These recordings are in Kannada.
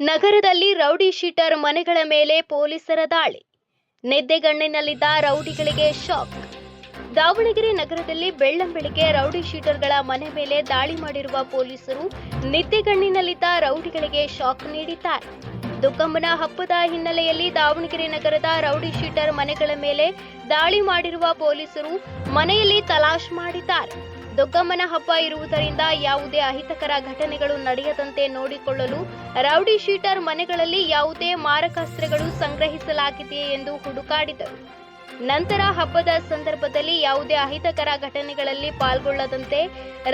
ನಗರದಲ್ಲಿ ರೌಡಿ ಶೀಟರ್ ಮನೆಗಳ ಮೇಲೆ ಪೊಲೀಸರ ದಾಳಿ. ನಿದ್ದೆಗಣ್ಣಿನಲ್ಲಿದ್ದ ರೌಡಿಗಳಿಗೆ ಶಾಕ್. ದಾವಣಗೆರೆ ನಗರದಲ್ಲಿ ಬೆಳ್ಳಂಬೆಳಗ್ಗೆ ರೌಡಿ ಶೀಟರ್ಗಳ ಮನೆ ಮೇಲೆ ದಾಳಿ ಮಾಡಿರುವ ಪೊಲೀಸರು ನಿದ್ದೆಗಣ್ಣಿನಲ್ಲಿದ್ದ ರೌಡಿಗಳಿಗೆ ಶಾಕ್ ನೀಡಿದ್ದಾರೆ. ದುಗ್ಗಮ್ಮನ ಹಬ್ಬದ ಹಿನ್ನೆಲೆಯಲ್ಲಿ ದಾವಣಗೆರೆ ನಗರದ ರೌಡಿ ಶೀಟರ್ ಮನೆಗಳ ಮೇಲೆ ದಾಳಿ ಮಾಡಿರುವ ಪೊಲೀಸರು ಮನೆಯಲ್ಲಿ ತಲಾಶ್ ಮಾಡಿದ್ದಾರೆ. ದುಗ್ಗಮ್ಮನ ಹಬ್ಬ ಇರುವುದರಿಂದ ಯಾವುದೇ ಅಹಿತಕರ ಘಟನೆಗಳು ನಡೆಯದಂತೆ ನೋಡಿಕೊಳ್ಳಲು ರೌಡಿ ಶೀಟರ್ ಮನೆಗಳಲ್ಲಿ ಯಾವುದೇ ಮಾರಕಾಸ್ತ್ರಗಳು ಸಂಗ್ರಹಿಸಲಾಗಿದೆಯೇ ಎಂದು ಹುಡುಕಾಡಿದರು. ನಂತರ ಹಬ್ಬದ ಸಂದರ್ಭದಲ್ಲಿ ಯಾವುದೇ ಅಹಿತಕರ ಘಟನೆಗಳಲ್ಲಿ ಪಾಲ್ಗೊಳ್ಳದಂತೆ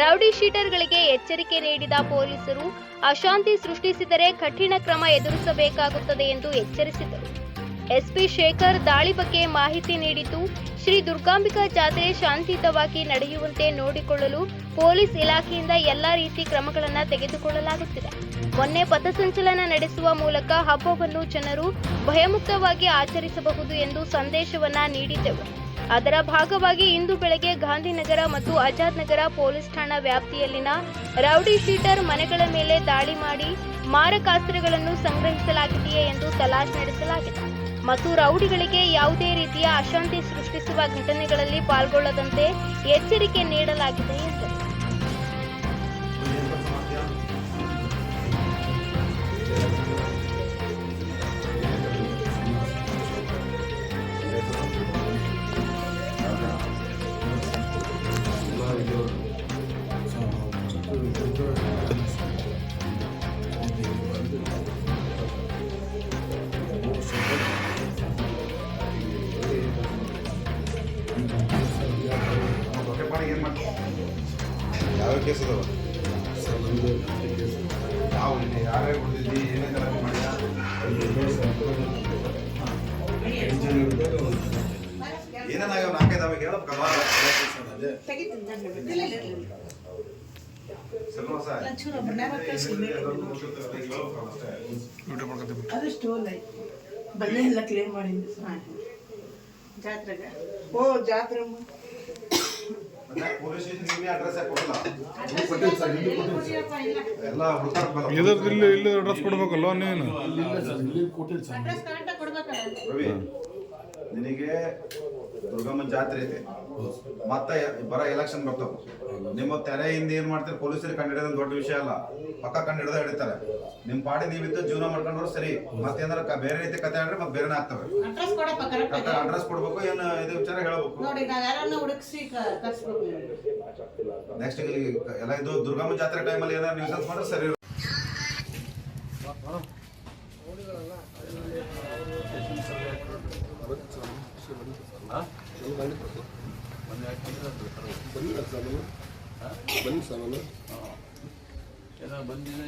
ರೌಡಿ ಶೀಟರ್ಗಳಿಗೆ ಎಚ್ಚರಿಕೆ ನೀಡಿದ ಪೊಲೀಸರು ಅಶಾಂತಿ ಸೃಷ್ಟಿಸಿದರೆ ಕಠಿಣ ಕ್ರಮ ಎದುರಿಸಬೇಕಾಗುತ್ತದೆ ಎಂದು ಎಚ್ಚರಿಸಿದರು. ಎಸ್ಪಿ ಶೇಖರ್ ದಾಳಿ ಬಗ್ಗೆ ಮಾಹಿತಿ ನೀಡಿದ್ದು, ಶ್ರೀ ದುರ್ಗಾಂಬಿಕಾ ಜಾತ್ರೆ ಶಾಂತಿಯುತವಾಗಿ ನಡೆಯುವಂತೆ ನೋಡಿಕೊಳ್ಳಲು ಪೊಲೀಸ್ ಇಲಾಖೆಯಿಂದ ಎಲ್ಲಾ ರೀತಿ ಕ್ರಮಗಳನ್ನು ತೆಗೆದುಕೊಳ್ಳಲಾಗುತ್ತಿದೆ. ಮೊನ್ನೆ ಪಥಸಂಚಲನ ನಡೆಸುವ ಮೂಲಕ ಹಬ್ಬವನ್ನು ಜನರು ಭಯಮುಕ್ತವಾಗಿ ಆಚರಿಸಬಹುದು ಎಂದು ಸಂದೇಶವನ್ನ ನೀಡಿದ್ದೆವು. ಅದರ ಭಾಗವಾಗಿ ಇಂದು ಬೆಳಗ್ಗೆ ಗಾಂಧಿನಗರ ಮತ್ತು ಆಜಾದ್ ನಗರ ಪೊಲೀಸ್ ಠಾಣಾ ವ್ಯಾಪ್ತಿಯಲ್ಲಿನ ರೌಡಿ ಶೀಟರ್ ಮನೆಗಳ ಮೇಲೆ ದಾಳಿ ಮಾಡಿ ಮಾರಕಾಸ್ತ್ರಗಳನ್ನು ಸಂಗ್ರಹಿಸಲಾಗಿದೆಯೇ ಎಂದು ತಲಾಶ್ ನಡೆಸಲಾಗಿದೆ ಮತ್ತು ರೌಡಿಗಳಿಗೆ ಯಾವುದೇ ರೀತಿಯ ಅಶಾಂತಿ ಸೃಷ್ಟಿಸುವ ಘಟನೆಗಳಲ್ಲಿ ಪಾಲ್ಗೊಳ್ಳದಂತೆ ಎಚ್ಚರಿಕೆ ನೀಡಲಾಗಿದೆ ಎಂದರು. ಯಾವ ಕೇಸ್ ಅದಾವ ಯಾವ ಯಾರ್ಯಾರು ಹೊಡೆದಿದ್ದಿ ಏನೇ ಗಲಾಟೆ ಮಾಡಿದ ಏನೇನಾಗ್ಯಾವ ನಾಲ್ಕೈದು ಅವಾಗ ಹೇಳ್ಬೇಕಲ್ಲ. ಬನ್ನಿ ಎಲ್ಲ ಕ್ಲೀನ್ ಮಾಡಿದ್ದು ಜಾತ್ರೆಗೆ. ಓ ಜಾತ್ರೆ ಪೊಲೀಸ್ ಸ್ಟೇಷನ್ ನಿಮಗೆ ಅಡ್ರೆಸ್ ಯಾಕೆ ಕೊಡಲ್ಲ? ಎಲ್ಲ ಇಲ್ಲಿ ಅಡ್ರೆಸ್ ಕೊಡ್ಬೇಕಲ್ಲ ನೀನು. ರವಿ, ನಿನಗೆ ದುರ್ಗಮ್ಮನ ಜಾತ್ರೆ ಐತೆ, ಮತ್ತೆ ಬರ ಎಲೆಕ್ಷನ್ ಬರ್ತಾವ. ನಿಮ್ಮ ತೆರೆ ಹಿಂದೆ ಏನ್ ಮಾಡ್ತಾರೆ ಪೊಲೀಸರಿಗೆ ಕಂಡಿಡಿಯೋದು ದೊಡ್ಡ ವಿಷಯ ಅಲ್ಲ, ಪಕ್ಕ ಕಂಡಿಡಿದ ಹಿಡಿತಾರೆ. ನಿಮ್ ಪಾಡಿ ನೀವಿದ್ದು ಜೀವನ ಮಾಡ್ಕೊಂಡ್ರು ಸರಿ, ಮತ್ತೇನಾರ ಬೇರೆ ರೀತಿ ಕತೆ ಆಡ್ರೆ ಮತ್ತೆ ಬೇರೆನೇ ಆಗ್ತವೆ. ಅಡ್ರೆಸ್ ಕೊಡ್ಬೇಕು, ಏನು ಇದು ವಿಚಾರ ಹೇಳ್ಬೇಕು. ನೆಕ್ಸ್ಟ್ ಎಲ್ಲ ಇದು ದುರ್ಗಮ್ಮನ ಜಾತ್ರೆ ಟೈಮಲ್ಲಿ ಏನಾದ್ರು ನ್ಯೂಸನ್ಸ್ ಮಾಡಿದ್ರೆ ಸರಿ. ಬಂದಿಲ್ಲ